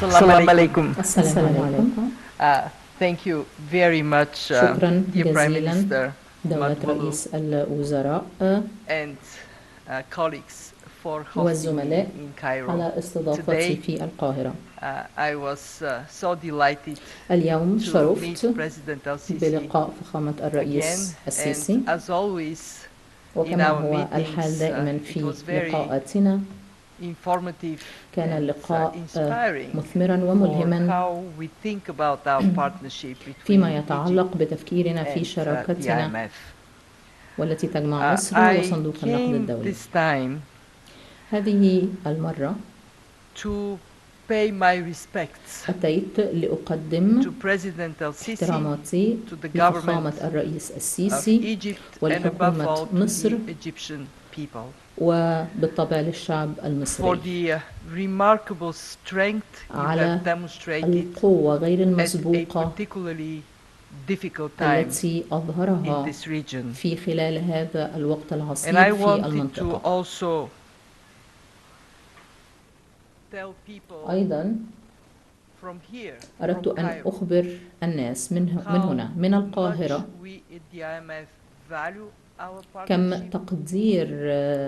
السلام عليكم. السلام عليكم. Thank you very much, شكرا dear Prime جزيلا Minister دولة مدبولي رئيس الوزراء and colleagues for hosting me والزملاء in Cairo على استضافتي today. في القاهرة. I was so delighted اليوم to شرفت meet President al-Sisi بلقاء فخامة again, الرئيس السيسي، and as always in وكما our هو الحال meetings, دائما it في was very لقاءاتنا informative كان and اللقاء inspiring مثمرا for وملهما how we think about our partnership between فيما يتعلق Egypt بتفكيرنا في and the شراكتنا IMF. والتي تجمع مصر I وصندوق النقد came الدولي. this time هذه المرة to pay my respects أتيت لأقدم to President al-Sisi, احتراماتي to the لفخامة government الرئيس of السيسي Egypt, and above ولحكومة all to مصر the Egyptian people وبالطبع للشعب for المصري the remarkable strength you على have demonstrated القوة غير at a المسبوقة particularly difficult time التي in أظهرها this region. في خلال هذا الوقت And I العصيب في wanted to المنطقة. also tell people أيضا from here, أردت from أن Cairo, أخبر الناس من how هنا من much القاهرة we at the IMF value our كم partnership تقدير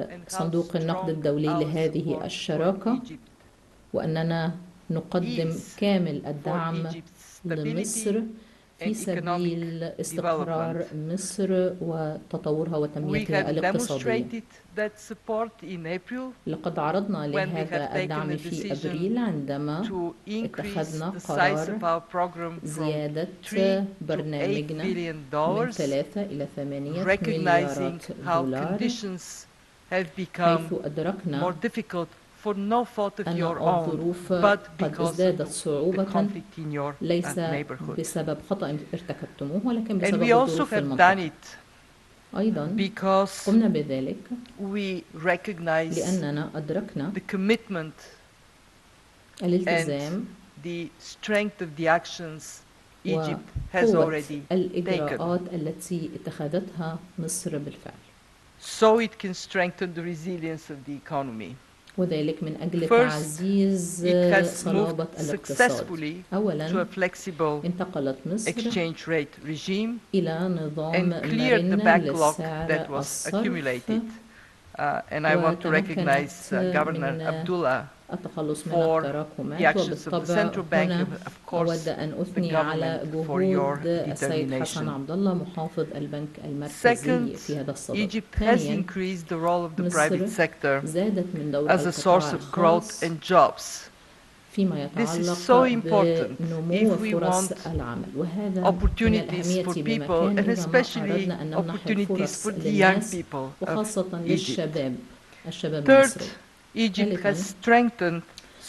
and how صندوق النقد strong الدولي our لهذه support for الشراكة، Egypt وأننا نقدم is كامل for الدعم Egypt's لمصر stability في and سبيل economic استقرار development. مصر وتطورها We وتنميتها have الاقتصادية. demonstrated that support in April لقد عرضنا when we have لهذا taken الدعم a في decision أبريل عندما to increase اتخذنا the size قرار of our program from زيادة 3 to 8 برنامجنا billion من dollars, 3 إلى 8 recognizing مليارات how دولار، conditions have become حيث more أدركنا difficult for no fault of أن your own, الظروف but قد because of ازدادت the صعوبة conflict in your ليس neighborhood. بسبب خطأ ارتكبتموه ولكن And بسبب we also الظروف في have done المنطقة. it أيضا because قمنا بذلك we recognize لأننا أدركنا the commitment الالتزام and the strength of the actions Egypt has وقوة already taken, الإجراءات التي اتخذتها مصر بالفعل، so it can strengthen the resilience of the economy. وذلك من أجل First, تعزيز it has صلابة moved الاقتصاد. successfully to أولا a flexible انتقلت مصر exchange rate regime إلى نظام and cleared the مرن backlog لسعر that was الصرف، accumulated. And I want to recognize Governor من Abdullah التخلص من for the التراكمات، actions of the وبالطبع central bank هنا and of أود course أن the أثني على government for your جهود السيد حسن determination. عبد الله محافظ البنك المركزي Second, في هذا الصدد. Egypt has ثانيا increased the role of the مصر private sector زادت من دور as a القطاع source of growth الخاص and jobs. فيما This is يتعلق so important بنمو if we فرص want العمل، وهذا من opportunities الأهمية for people and بمكانه ما especially أردنا أن نمنح opportunities الفرص for the young للناس people وخاصة of Egypt. للشباب Third, المصري. Egypt has ثالثا strengthened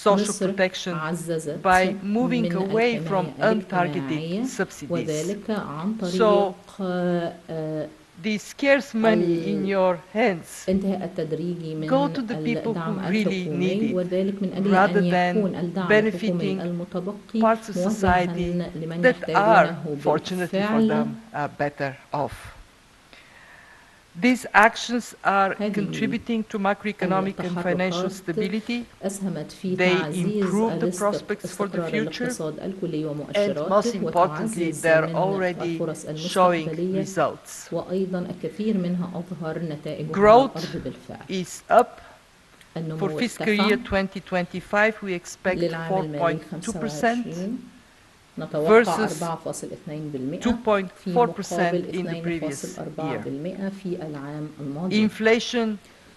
social مصر protection عززت by من moving away from الحماية untargeted الاجتماعية، subsidies. وذلك عن So, طريق the scarce money in your hands انتهاء التدريجي من go to the people الدعم who really need الحكومي، it وذلك من أجل rather أن يكون than الدعم الحكومي benefiting المتبقي parts of موجها society لمن that are, يحتاجونه fortunately for بالفعل. them, better off. These actions are هذه contributing to macroeconomic and financial stability. أسهمت في They تعزيز improve the prospects for the استقرار future, الاقتصاد الكلي and ومؤشراته، most importantly, وتعزز they're من already الفرص showing المستقبلية، results. وأيضا الكثير منها أظهر نتائجها على Growth الأرض بالفعل. is up. For النمو fiscal year ارتفع 2025, we expect للعام المالي 4.2% 25 نتوقع versus 4.2% 2.4% في مقابل in the previous 2.4% في العام الماضي. Inflation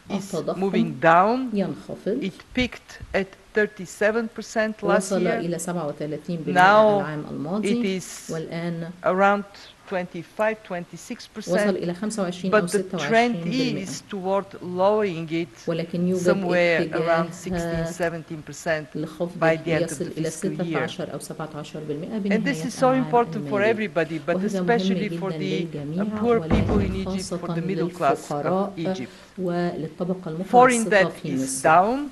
is التضخم moving down. ينخفض، It peaked at 37% last وصل year. إلى 37% Now العام it الماضي، is والآن around 25-26%. وصل إلى 25 أو But the trend 26%، is toward lowering it ولكن يوجد somewhere around اتجاه 16-17% لخفض by the end of يصل the إلى fiscal year. 16 أو 17% And this بنهاية is so العام important for المالي. everybody, but وهذا مهم especially for جدا the للجميع، poor people in ولكن Egypt, for خاصة the middle class of للفقراء Egypt. وللطبقة Foreign المتوسطة debt في is مصر. down,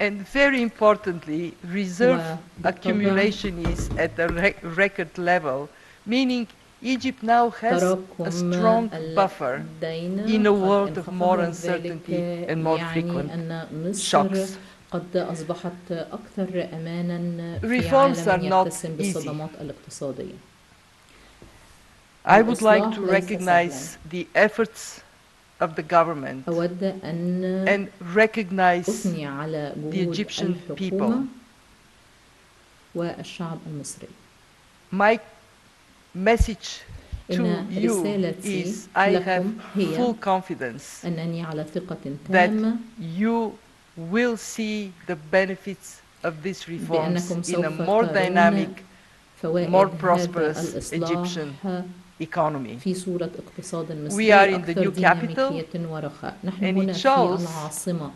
and very importantly, reserve وبالطبع accumulation is at a record level, meaning Egypt now has a strong buffer in a world of more uncertainty and more frequent shocks. قد أصبحت أكثر أماناً في Reforms are عالم not يتسم easy. بالصدمات الاقتصادية. I would like الإصلاح to ليس recognize سهلاً. the efforts of the government أود أن and recognize أثني على the جهود Egyptian people. الحكومة والشعب المصري. My message to إن you رسالتي is I have لكم هي full confidence أنني على ثقة that تامة you will see the benefits of these reforms بأنكم in a سوف more ترون dynamic, فوائد more هذا prosperous الإصلاح Egyptian economy. في صورة اقتصاد We مصري are in the أكثر new capital, ديناميكية ورخاء. نحن and هنا it في shows العاصمة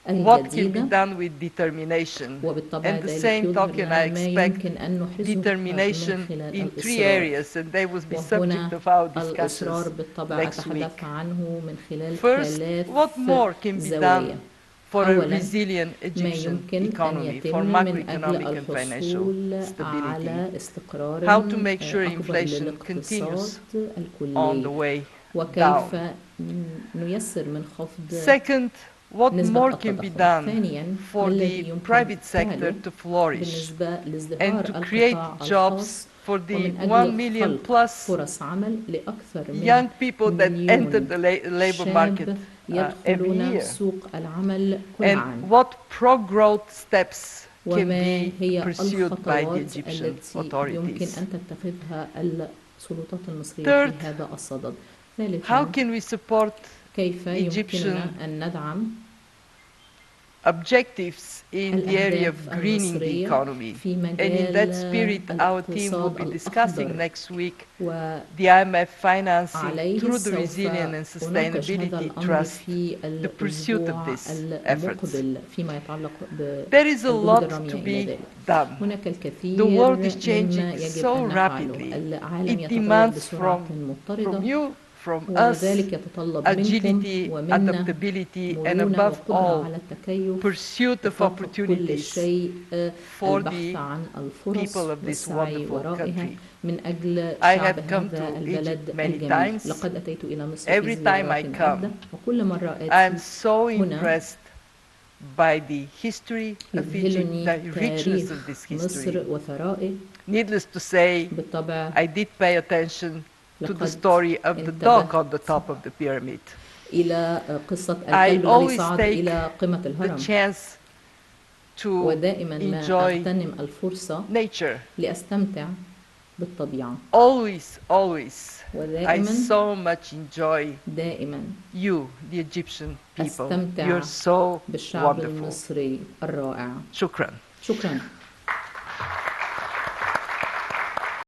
what can be الجديدة، done with determination. وبالطبع And the ذلك same يظهر token, I لنا ما expect يمكن أن نحرزه من determination خلال in 3 الإصرار. areas, and they will be وهنا subject of our الإصرار discussions بالطبع next week. أتحدث عنه من خلال First, what 3 more can be زوايا. done for a أولاً، resilient ما Egyptian يمكن أن economy, يتم for من أجل macroeconomic and financial الحصول stability? على استقرار How to make sure أكبر inflation للاقتصاد continues on الكلي، the way وكيف down? نيسر من خفض Second, what نسبة more can be التضخم. done ثانياً، for ما الذي the يمكن private sector فعله to flourish بالنسبة and لازدهار to create القطاع jobs الخاص for the ومن 1 أجل million خلق plus فرص عمل لأكثر young من people that enter مليون the labor market شاب every يدخلون year? سوق العمل كل And عام. what pro-growth steps can وما be هي pursued by the الخطوات Egyptiان التي يمكن authorities? أن تتخذها السلطات المصرية Third, في هذا الصدد؟ how ثالثاً، can we support كيف يمكننا Egyptian أن ندعم objectives in the area of الأهداف greening the المصرية economy? في And in that مجال spirit, our team will الاقتصاد be discussing الأخضر، next week وعليه the IMF financing through the سوف Resilience and أناقش هذا Sustainability الأمر Trust, في the pursuit of الأسبوع these efforts. المقبل فيما يتعلق There is a بالجهود lot الرامية to إلى be ذلك. done. هناك The الكثير world is مما changing يجب so أن نفعله. rapidly. العالم It يتغير demands بسرعة from مضطردة، you, from us, وذلك يتطلب منكم agility, ومنا adaptability, and مرونة above وقدرة all, على التكيف، pursuit of وفوق كل opportunities شيء for البحث the عن الفرص people of this والسعي wonderful ورائها country. من أجل I شعب have come هذا to البلد Egypt many الجميل. times. لقد أتيت إلى مصر Every في time I زيارات come, عدة، وكل مرة I am آتي so هنا impressed by the history of Egypt, يذهلني the richness تاريخ of this مصر history. وثرائه. Needless to say, بالطبع I did pay attention to the لقد story of the dog on the top of the pyramid. إلى قصة I الكلب الذي always صعد take إلى قمة the الهرم، chance to ودائما ما enjoy أغتنم الفرصة nature. لأستمتع بالطبيعة. Always, I ودائما so much enjoy دائما you, the Egyptian people. أستمتع You're so بالشعب wonderful. المصري الرائع. شكرا. شكرا.